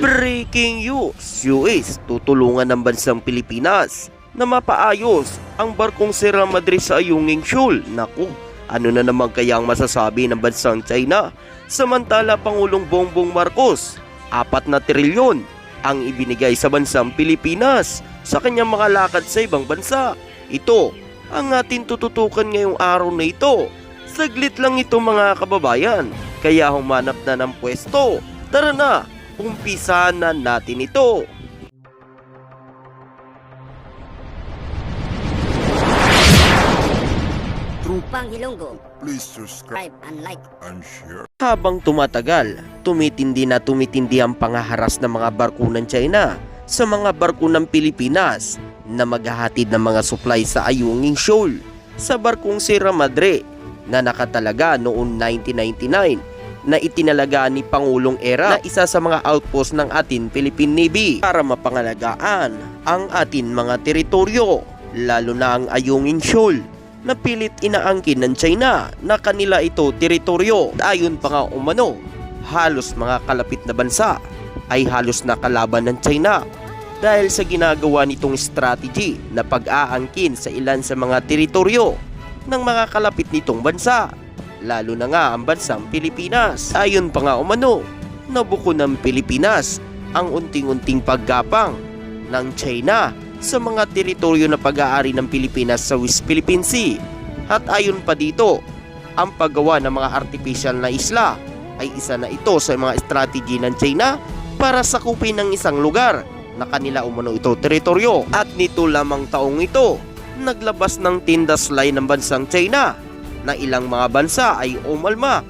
Breaking news! US tutulungan ng bansang Pilipinas na mapaayos ang barkong Sierra Madre sa Ayungin Shoal. Naku, ano na naman kaya ang masasabi ng bansang China? Samantala Pangulong Bongbong Marcos, 4 na trilyon ang ibinigay sa bansang Pilipinas sa kanyang mga lakad sa ibang bansa. Ito ang ating tututukan ngayong araw na ito. Saglit lang ito mga kababayan, kaya humanap na ng pwesto. Tara na, umpisahan na natin ito. Trupang Hilonggo, Please subscribe subscribe and like. and share. Habang tumatagal, tumitindi ang pangaharas ng mga barko ng China sa mga barko ng Pilipinas na maghahatid ng mga supply sa Ayungin Shoal sa barkong Sierra Madre na nakatalaga noong 1999 na itinalaga ni Pangulong Era na isa sa mga outpost ng ating Philippine Navy para mapangalagaan ang ating mga teritoryo, lalo na ang Ayungin Shoal na pilit inaangkin ng China na kanila ito teritoryo. Ayon pa nga umano, halos mga kalapit na bansa ay halos nakalaban ng China dahil sa ginagawa nitong strategy na pag-aangkin sa ilan sa mga teritoryo ng mga kalapit nitong bansa, lalo na nga ang bansang Pilipinas. Ayon pa nga umano, nabuko ng Pilipinas ang unting-unting paggapang ng China sa mga teritoryo na pag-aari ng Pilipinas sa West Philippine Sea. At ayon pa dito, ang paggawa ng mga artificial na isla ay isa na ito sa mga strategy ng China para sakupin ng isang lugar na kanila umano ito teritoryo. At nito lamang taong ito, naglabas ng tindas line ng bansang China na ilang mga bansa ay umalma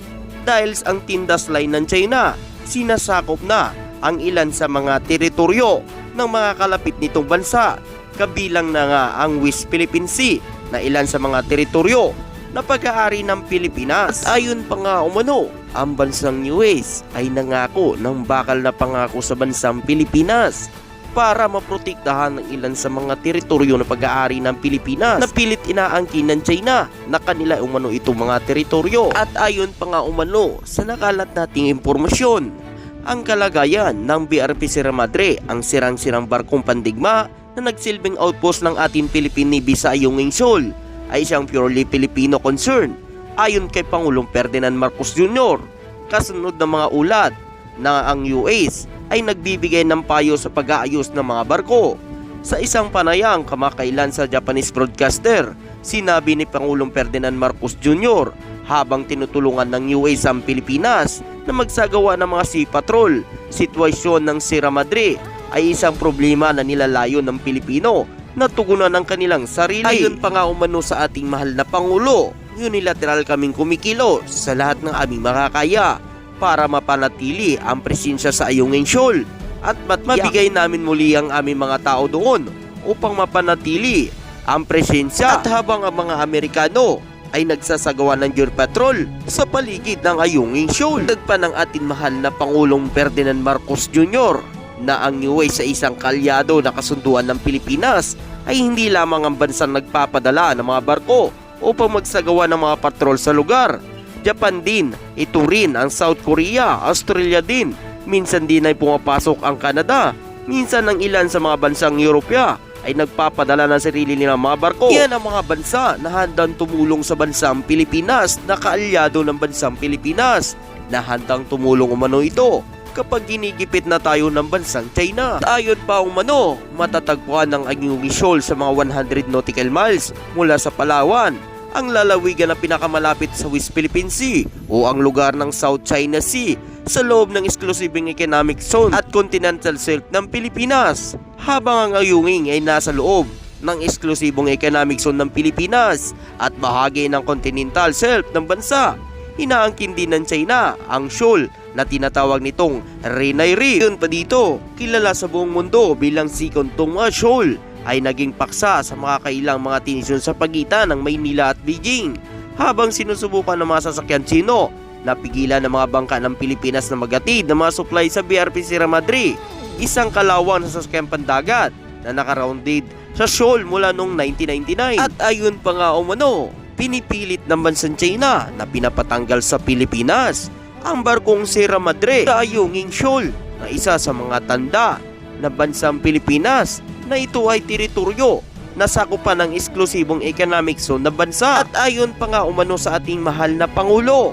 dahil ang tindas line ng China sinasakop na ang ilan sa mga teritoryo ng mga kalapit nitong bansa, kabilang na nga ang West Philippine Sea na ilan sa mga teritoryo na pag-aari ng Pilipinas. At ayon pa nga umano, ang bansang US ay nangako ng bakal na pangako sa bansang Pilipinas para maprotektahan ng ilan sa mga teritoryo na pag-aari ng Pilipinas na pilit inaangkin ng China na kanila umano itong mga teritoryo. At ayon pa nga umano sa nakalat nating impormasyon, ang kalagayan ng BRP Sierra Madre, ang sirang-sirang barkong pandigma na nagsilbing outpost ng ating Philippine Navy sa Ayungin Shoal, ay isang purely Filipino concern. Ayon kay Pangulong Ferdinand Marcos Jr., kasunod ng mga ulat na ang US ay nagbibigay ng payo sa pag-aayos ng mga barko. Sa isang panayang kamakailan sa Japanese broadcaster, sinabi ni Pangulong Ferdinand Marcos Jr. habang tinutulungan ng US ang Pilipinas na magsagawa ng mga sea patrol, sitwasyon ng Sierra Madre ay isang problema na nilalayo ng Pilipino na tugunan ng kanilang sarili. Ayon pa nga umano sa ating mahal na Pangulo, unilateral kaming kumikilos sa lahat ng aming makakaya para mapanatili ang presensya sa Ayungin Shoal at mabigay namin muli ang aming mga tao doon upang mapanatili ang presensya. At habang ang mga Amerikano ay nagsasagawa ng gear patrol sa paligid ng Ayungin Shoal, dagpa ng ating mahal na Pangulong Ferdinand Marcos Jr. na ang US sa isang kalyado na kasunduan ng Pilipinas ay hindi lamang ang bansang nagpapadala ng mga barko upang magsagawa ng mga patrol sa lugar. Japan din, ito rin ang South Korea, Australia din, minsan din ay pumapasok ang Canada, minsan ang ilan sa mga bansang Europea ay nagpapadala ng sarili nilang mga barko. Yan ang mga bansa na handang tumulong sa bansang Pilipinas na kaalyado ng bansang Pilipinas na handang tumulong umano ito kapag ginigipit na tayo ng bansang China. Ayon pa umano, matatagpuan ng Ayungin Shoal sa mga 100 nautical miles mula sa Palawan, ang lalawigan na pinakamalapit sa West Philippine Sea o ang lugar ng South China Sea sa loob ng exclusibeng economic zone at continental shelf ng Pilipinas, habang ang Ayungin ay nasa loob ng eksklusibong economic zone ng Pilipinas at bahagi ng continental shelf ng bansa. Inaangkin din ng China ang shoal na tinatawag nitong Renai Reef. Yun pa dito, kilala sa buong mundo bilang Second Tonga Shoal, ay naging paksa sa mga kailang mga tensyon sa pagitan ng Maynila at Beijing habang sinusubukan ng mga sasakyan Chino na pigilan ng mga bangka ng Pilipinas na maghatid ng mga supply sa BRP Sierra Madre, isang kalawang na sasakyan pandagat na nakarounded sa shoal mula noong 1999. At ayon pa nga umano, pinipilit ng bansang China na pinapatanggal sa Pilipinas ang barkong Sierra Madre sa Ayungin Shoal na isa sa mga tanda na bansang Pilipinas na ito ay teritoryo na sakupan ng eksklusibong economic zone na bansa. At ayon pa nga umano sa ating mahal na Pangulo,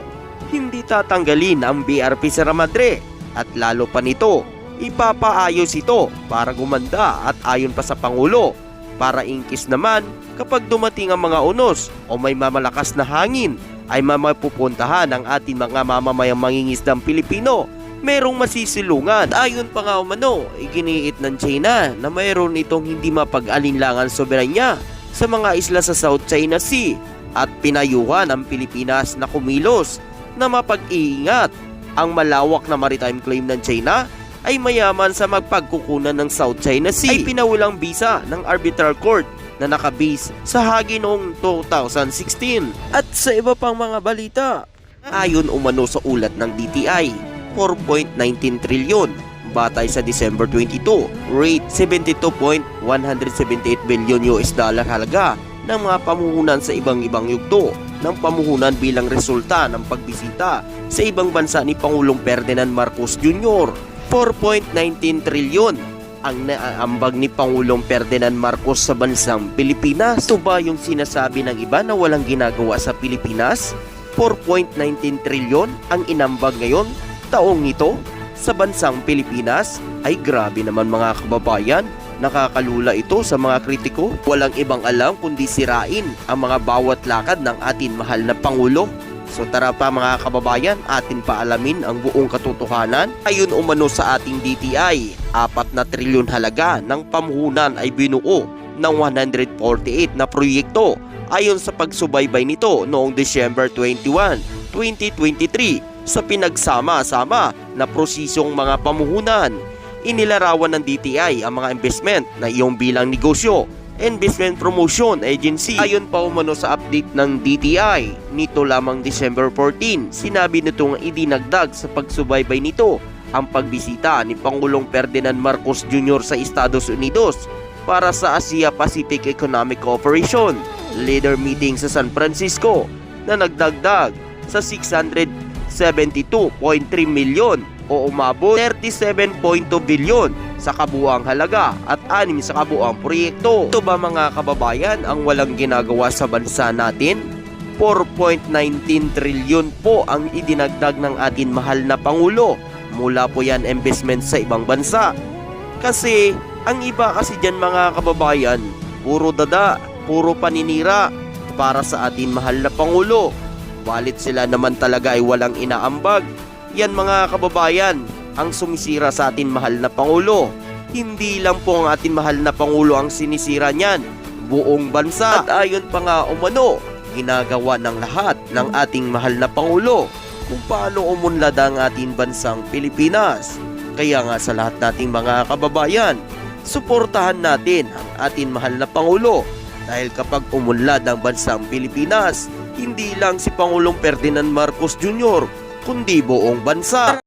hindi tatanggalin ang BRP Sierra Madre at lalo pa nito, ipapaayos ito para gumanda at ayon pa sa Pangulo, para ingkis naman kapag dumating ang mga unos o may mamalakas na hangin ay mapupuntahan ang ating mga mamamayang mangingisdang Pilipino, merong masisilungan. Ayon pa nga umano, iginiit ng China na mayroon itong hindi mapag-alinlangan soberanya sa mga isla sa South China Sea at pinayuhan ang Pilipinas na kumilos na mapag-iingat. Ang malawak na maritime claim ng China ay mayaman sa magpagkukunan ng South China Sea ay pinawalang bisa ng arbitral court na nakabase sa Hague noong 2016. At sa iba pang mga balita, ayon umano sa ulat ng DTI, 4.19 trilyon batay sa December 22, rate 72.178 billion US dollar halaga ng mga pamuhunan sa ibang-ibang yugto ng pamuhunan bilang resulta ng pagbisita sa ibang bansa ni Pangulong Ferdinand Marcos Jr. 4.19 trilyon ang naaambag ni Pangulong Ferdinand Marcos sa bansang Pilipinas. Ito ba yung sinasabi ng iba na walang ginagawa sa Pilipinas? 4.19 trilyon ang inambag ngayon taong ito sa bansang Pilipinas? Ay grabe naman mga kababayan, nakakalula ito sa mga kritiko. Walang ibang alam kundi sirain ang mga bawat lakad ng atin mahal na Pangulo. So tara pa mga kababayan, atin paalamin ang buong katotohanan. Ayon umano sa ating DTI, 4 na trilyon halaga ng pamuhunan ay binuo ng 148 na proyekto ayon sa pagsubaybay nito noong December 21, 2023 sa pinagsama-sama na prosesong mga pamuhunan. Inilarawan ng DTI ang mga investment na iyong bilang negosyo, Investment Promotion Agency. Ayon pa umano sa update ng DTI, nito lamang December 14, sinabi nitong idinagdag sa pagsubaybay nito ang pagbisita ni Pangulong Ferdinand Marcos Jr. sa Estados Unidos para sa Asia Pacific Economic Cooperation Leader Meeting sa San Francisco na nagdagdag sa 672.3 milyon o umabot 37.2 bilyon sa kabuuang halaga at 6 sa kabuuang proyekto. Ito ba mga kababayan ang walang ginagawa sa bansa natin? 4.19 trilyon po ang idinagdag ng atin mahal na Pangulo. Mula po yan investment sa ibang bansa. Kasi ang iba kasi dyan mga kababayan, puro dada, puro paninira para sa atin mahal na Pangulo. Walit sila naman talaga ay walang inaambag. Yan mga kababayan ang sumisira sa atin mahal na Pangulo. Hindi lang po ang atin mahal na Pangulo ang sinisira niyan, buong bansa. At ayon pa nga umano, ginagawa ng lahat ng ating mahal na Pangulo kung paano umunlad ang ating bansang Pilipinas. Kaya nga sa lahat nating mga kababayan, suportahan natin ang ating mahal na Pangulo. Dahil kapag umunlad ang bansang Pilipinas, hindi lang si Pangulong Ferdinand Marcos Jr., kundi buong bansa.